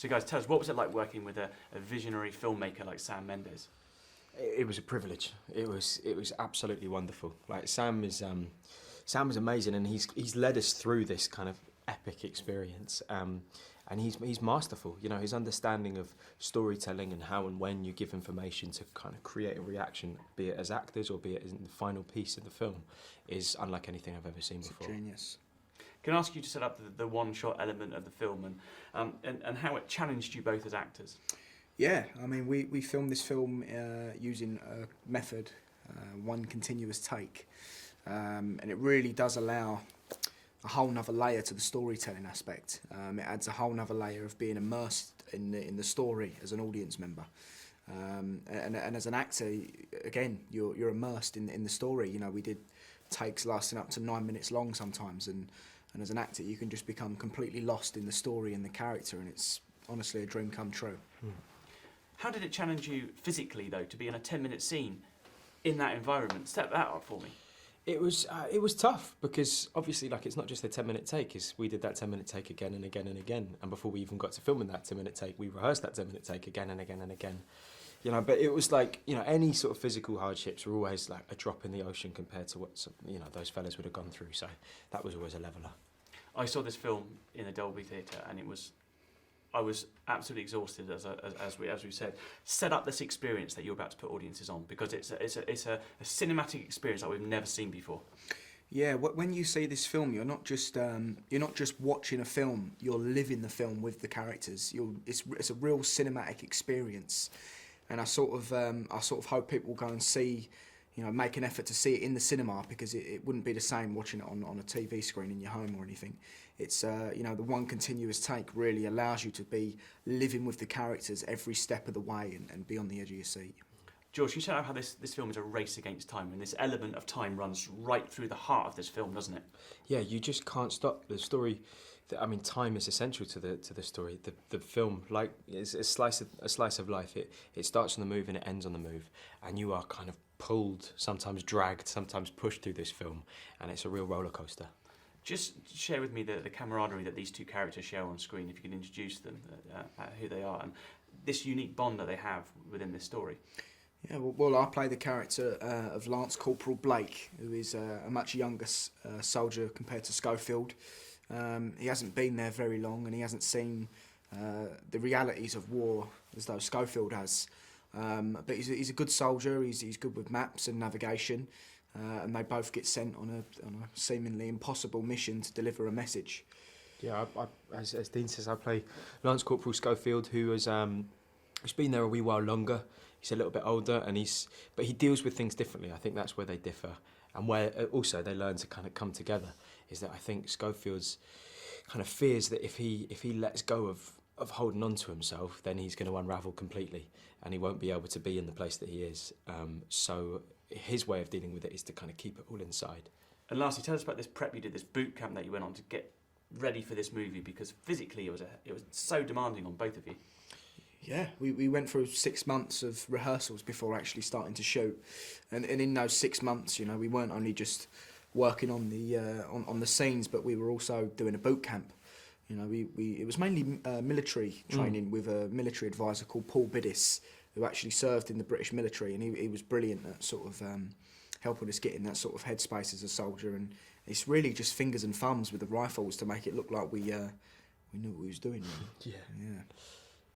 So guys, tell us, what was it like working with a visionary filmmaker like Sam Mendes? It was a privilege. It was absolutely wonderful. Like Sam is amazing, and he's led us through this kind of epic experience. And he's masterful. You know, his understanding of storytelling and how and when you give information to kind of create a reaction, be it as actors or be it in the final piece of the film, is unlike anything I've ever seen before. Genius. Can I ask you to set up the one-shot element of the film and how it challenged you both as actors? Yeah, I mean, we filmed this film using a method, one continuous take, and it really does allow a whole nother layer to the storytelling aspect. It adds a whole nother layer of being immersed in the story as an audience member. And as an actor, again, you're immersed in the story. You know, we did takes lasting up to 9 minutes long sometimes, and as an actor, you can just become completely lost in the story and the character, and it's honestly a dream come true. How did it challenge you physically, though, to be in a 10-minute scene in that environment? Step that up for me. It was tough because obviously, like, it's not just a 10-minute take. We did that 10-minute take again and again and again, and before we even got to filming that 10-minute take, we rehearsed that 10-minute take again and again and again. You know, but it was like, you know, any sort of physical hardships were always like a drop in the ocean compared to what those fellas would have gone through. So that was always a leveler. I saw this film in a Dolby Theatre, and I was absolutely exhausted, as we said. Set up this experience that you're about to put audiences on, because it's a cinematic experience that we've never seen before. Yeah, when you see this film, you're not just watching a film. You're living the film with the characters. It's a real cinematic experience, and I sort of hope people go and see. You know, make an effort to see it in the cinema, because it wouldn't be the same watching it on a TV screen in your home or anything. It's, you know, the one continuous take really allows you to be living with the characters every step of the way and be on the edge of your seat. George, you set out how this film is a race against time, and this element of time runs right through the heart of this film, doesn't it? Yeah, you just can't stop the story. I mean, time is essential to the story. The film, like, is a slice of life. It starts on the move and it ends on the move, and you are kind of pulled, sometimes dragged, sometimes pushed through this film, and it's a real roller coaster. Just share with me the camaraderie that these two characters share on screen, if you can introduce them, who they are, and this unique bond that they have within this story. Yeah, well, I play the character of Lance Corporal Blake, who is a much younger soldier compared to Schofield. He hasn't been there very long, and he hasn't seen the realities of war as though Schofield has. But he's a good soldier. He's good with maps and navigation, and they both get sent on a seemingly impossible mission to deliver a message. Yeah, as Dean says, I play Lance Corporal Schofield, who has been there a wee while longer. He's a little bit older, but he deals with things differently. I think that's where they differ, and where also they learn to kind of come together. Is that I think Schofield's kind of fears that if he lets go of holding on to himself, then he's going to unravel completely, and he won't be able to be in the place that he is. So his way of dealing with it is to kind of keep it all inside. And lastly, tell us about this prep you did, this boot camp that you went on to get ready for this movie, because physically it was so demanding on both of you. Yeah, we went through 6 months of rehearsals before actually starting to shoot, and in those 6 months, you know, we weren't only just working on the scenes, but we were also doing a boot camp. You know, it was mainly military training with a military advisor called Paul Biddis, who actually served in the British military, and he was brilliant at sort of helping us get in that sort of headspace as a soldier. And it's really just fingers and thumbs with the rifles to make it look like we knew what we was doing. Really. Yeah. Yeah.